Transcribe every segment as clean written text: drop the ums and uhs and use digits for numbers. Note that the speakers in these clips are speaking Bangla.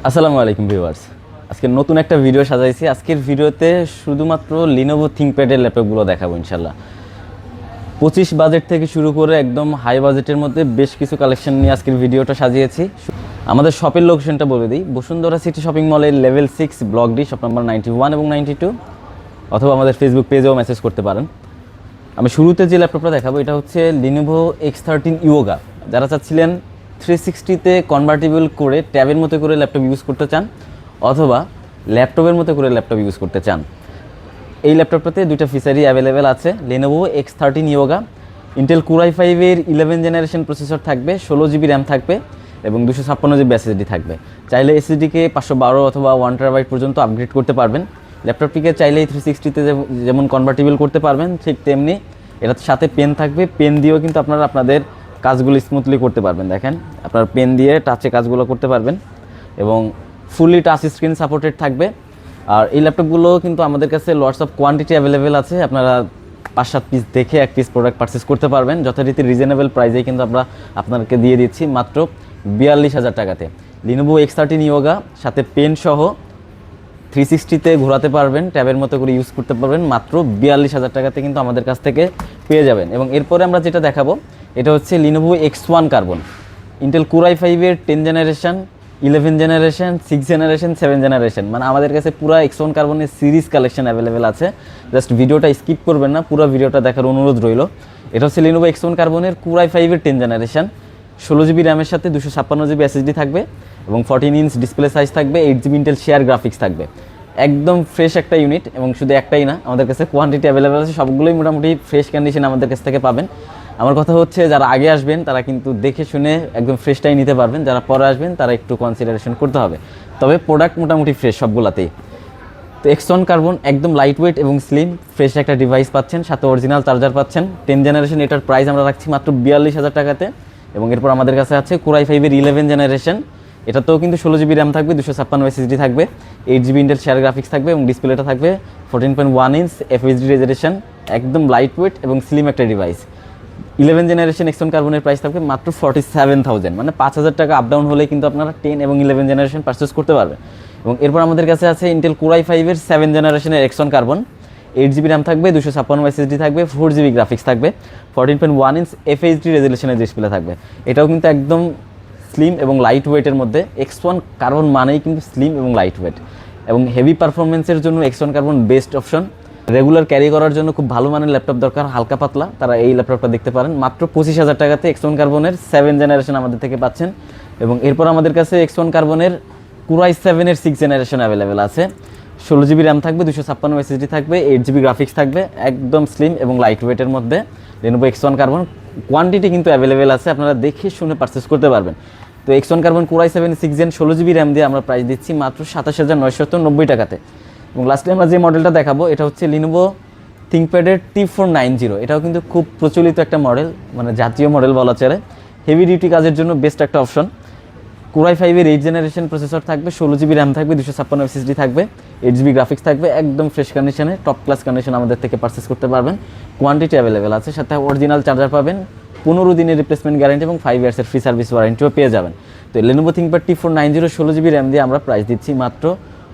আসসালামু আলাইকুম ভিউয়ার্স। আজকে নতুন একটা ভিডিও সাজাইছি। আজকের ভিডিওতে শুধুমাত্র লিনোভো থিংকপ্যাডের ল্যাপটপগুলো দেখাবো ইনশাল্লাহ। 25 বাজেট থেকে শুরু করে একদম হাই বাজেটের মধ্যে বেশ কিছু কালেকশন নিয়ে আজকের ভিডিওটা সাজিয়েছি। আমাদের শপের লোকেশনটা বলে দিই, বসুন্ধরা সিটি শপিং মলের level 6 block D, shop number 91 এবং 92, অথবা আমাদের ফেসবুক পেজেও মেসেজ করতে পারেন। আমি শুরুতে যে ল্যাপটপটা দেখাবো এটা হচ্ছে লিনোভো X13 ইয়োগা। যারা চাচ্ছিলেন 360-তে কনভার্টেবল করে ট্যাবের মতো করে ল্যাপটপ ইউজ করতে চান, অথবা ল্যাপটপের মতো করে ল্যাপটপ ইউজ করতে চান, এই ল্যাপটপটাতে দুইটা ফিচারই অ্যাভেলেবেল আছে। Lenovo X13 yoga Intel Core i5-এর 11 generation processor থাকবে, 16 জিবি র্যাম থাকবে এবং 256 জিবি এসএসডি থাকবে। চাইলে এসএসডিকে 512 অথবা 1 টেরাবাইট পর্যন্ত আপগ্রেড করতে পারবেন। ল্যাপটপটিকে চাইলেই 360-তে যেমন কনভার্টেবল করতে পারবেন, ঠিক তেমনি এটার সাথে পেন থাকবে। পেন দিয়েও কিন্তু আপনারা আপনাদের কাজগুলো স্মুথলি করতে পারবেন। দেখেন, আপনার পেন দিয়ে টাচে কাজগুলো করতে পারবেন এবং ফুললি টাচ স্ক্রিন সাপোর্টেড থাকবে। আর এই ল্যাপটপগুলো কিন্তু আমাদের কাছে লটস অফ কোয়ান্টিটি অ্যাভেলেবেল আছে। আপনারা 5-7 পিস দেখে এক পিস প্রোডাক্ট পারচেস করতে পারবেন। যথারীতি রিজনেবল প্রাইসেই কিন্তু আমরা আপনাদেরকে দিয়ে দিচ্ছি মাত্র 42,000 টাকাতে। লিনোভো X13 ইয়োগা সাথে পেন সহ 360-তে ঘোরাতে পারবেন, ট্যাবের মতো করে ইউজ করতে পারবেন, মাত্র 42,000 টাকাতে কিন্তু আমাদের কাছ থেকে পেয়ে যাবেন। এবং এরপরে আমরা যেটা দেখাবো এটা হচ্ছে Lenovo X1 carbon, Intel Core i5-এর 10 generation, 11 generation, 6 generation, 7 generation, মানে আমাদের কাছে পুরো X1 কার্বনের সিরিজ কালেকশন অ্যাভেলেবেল আছে। জাস্ট ভিডিওটা স্কিপ করবেন না, পুরো ভিডিওটা দেখার অনুরোধ রইল। এটা হচ্ছে লিনোভো X1 কার্বনের Core i5-এর 10 জেনারেশন, 16 জিবি র্যামের সাথে 256 জিবি এসএসডি থাকবে এবং 14 ইঞ্চ ডিসপ্লে সাইজ থাকবে, 8 জিবি ইন্টেল শেয়ার গ্রাফিক্স থাকবে। একদম ফ্রেশ একটা ইউনিট এবং শুধু একটাই না, আমাদের কাছে কোয়ান্টিটি অ্যাভেলেবেল আছে, সবগুলোই মোটামুটি ফ্রেশ কন্ডিশন আমাদের কাছ থেকে পাবেন। আমার কথা হচ্ছে যারা আগে আসবেন তারা কিন্তু দেখে শুনে একদম ফ্রেশটাই নিতে পারবেন, যারা পরে আসবেন তারা একটু কনসিডারেশন করতে হবে। তবে প্রোডাক্ট মোটামুটি ফ্রেশ সবগুলাতেই। তো X1 কার্বন একদম লাইট ওয়েট এবং স্লিম ফ্রেশ একটা ডিভাইস পাচ্ছেন, সাথে অরিজিনাল চার্জার পাচ্ছেন। 10 জেনারেশন, এটার প্রাইস আমরা রাখছি মাত্র 42,000 টাকাতে। এবং এরপর আমাদের কাছে আছে Core i5-এর 11 জেনারেশন, এটাতেও কিন্তু 16 জিবি র্যাম থাকবে, 256 এসএসডি থাকবে, 8 জিবি ইন্টেল শেয়ার গ্রাফিক্স থাকবে এবং ডিসপ্লেটা থাকবে 14.1 ইঞ্চ FHD রেজোলিউশন, একদম লাইট ওয়েট এবং স্লিম একটা ডিভাইস। 11 জেনারেশন X1 কার্বনের প্রাইস থাকবে মাত্র 47,000, মানে 5,000 টাকা আপ ডাউন হলে কিন্তু আপনারা 10 এবং 11 জেনারেশন পারচেস করতে পারবেন। এবং এরপর আমাদের কাছে আছে ইন্টেল Core i5-এর 7 জেনারেশনের X1 কার্বন, 8 জিবি র্যাম থাকবে, 256 এসএসডি থাকবে, 4 জিবি গ্রাফিক্স থাকবে, 14.1 ইঞ্চ FHD রেজোলিউশনের ডিসপ্লে থাকবে। এটাও কিন্তু একদম স্লিম এবং লাইট ওয়েটের মধ্যে। X1 কার্বন মানেই কিন্তু স্লিম এবং লাইট ওয়েট এবং হেভি পারফরমেন্সের জন্য X1 carbon best option. Regular carry করার জন্য খুব ভালো মানের ল্যাপটপ দরকার, হালকা পাতলা, তারা এই ল্যাপটপটা দেখতে পারেন। মাত্র 25,000 টাকাতে X1 কার্বনের 7 জেনারেশন আমাদের থেকে পাচ্ছেন। এবং এরপর আমাদের কাছে X1 কার্বনের Core i7-এর 6 জেনারেশন অ্যাভেলেবেল আছে, 16 জিবি র্যাম থাকবে, 256 এসএসডি থাকবে, 8 জিবি গ্রাফিক্স থাকবে, একদম স্লিম এবং লাইট ওয়েটের মধ্যে লিনোভো X1 কার্বন। কোয়ান্টিটি কিন্তু অ্যাভেলেবেল আছে, আপনারা দেখে শুনে পারচেস করতে পারবেন। তো X1 carbon Core i7 6 gen 16 GB RAM দিয়ে আমরা প্রাইস দিচ্ছি মাত্র 27,990 টাকাতে। এবং লাস্টে আমরা যে মডেলটা দেখাবো এটা হচ্ছে লিনোভো থিংকপ্যাডের T490। এটাও কিন্তু খুব প্রচলিত একটা মডেল, মানে জাতীয় মডেল বলা চলে। হেভি ডিউটি কাজের জন্য বেস্ট একটা অপশন। Core i5-এর 8 জেনারেশন প্রসেসর থাকবে, 16 জিবি র্যাম থাকবে, 256 এসএসডি থাকবে, 8 জিবি গ্রাফিক্স থাকবে, একদম ফ্রেশ কন্ডিশনে টপ ক্লাস কন্ডিশন আমাদের থেকে পারচেস করতে পারবেন। কোয়ান্টিটি অ্যাভেলেবেল আছে, সাথে অরিজিনাল চার্জার পাবেন, 15 দিনের রিপ্লেসমেন্ট গ্যারান্টি এবং 5 ইয়ার্সের ফ্রি সার্ভিস ওয়ারেন্টিও পেয়ে যাবেন। তো Lenovo ThinkPad T490 16 GB RAM দিয়ে আমরা প্রাইস দিচ্ছি মাত্র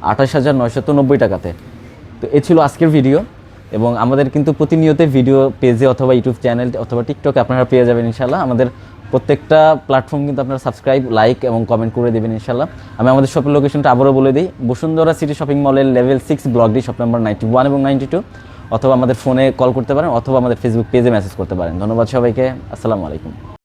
28,990 টাকাতে। তো এ ছিল আজকের ভিডিও। এবং আমাদের কিন্তু প্রতিনিয়ত ভিডিও পেজে অথবা ইউটিউব চ্যানেল অথবা টিকটকে আপনারা পেয়ে যাবেন ইনশাল্লাহ। আমাদের প্রত্যেকটা প্ল্যাটফর্ম কিন্তু আপনারা সাবস্ক্রাইব, লাইক এবং কমেন্ট করে দেবেন ইনশাল্লাহ। আমি আমাদের শপের লোকেশনটা আবারও বলে দিই, বসুন্ধরা সিটি শপিং মলের level 6 block D, shop number 91 এবং 92, অথবা আমাদের ফোনে কল করতে পারেন অথবা আমাদের ফেসবুক পেজে মেসেজ করতে পারেন। ধন্যবাদ সবাইকে, আসসালামু আলাইকুম।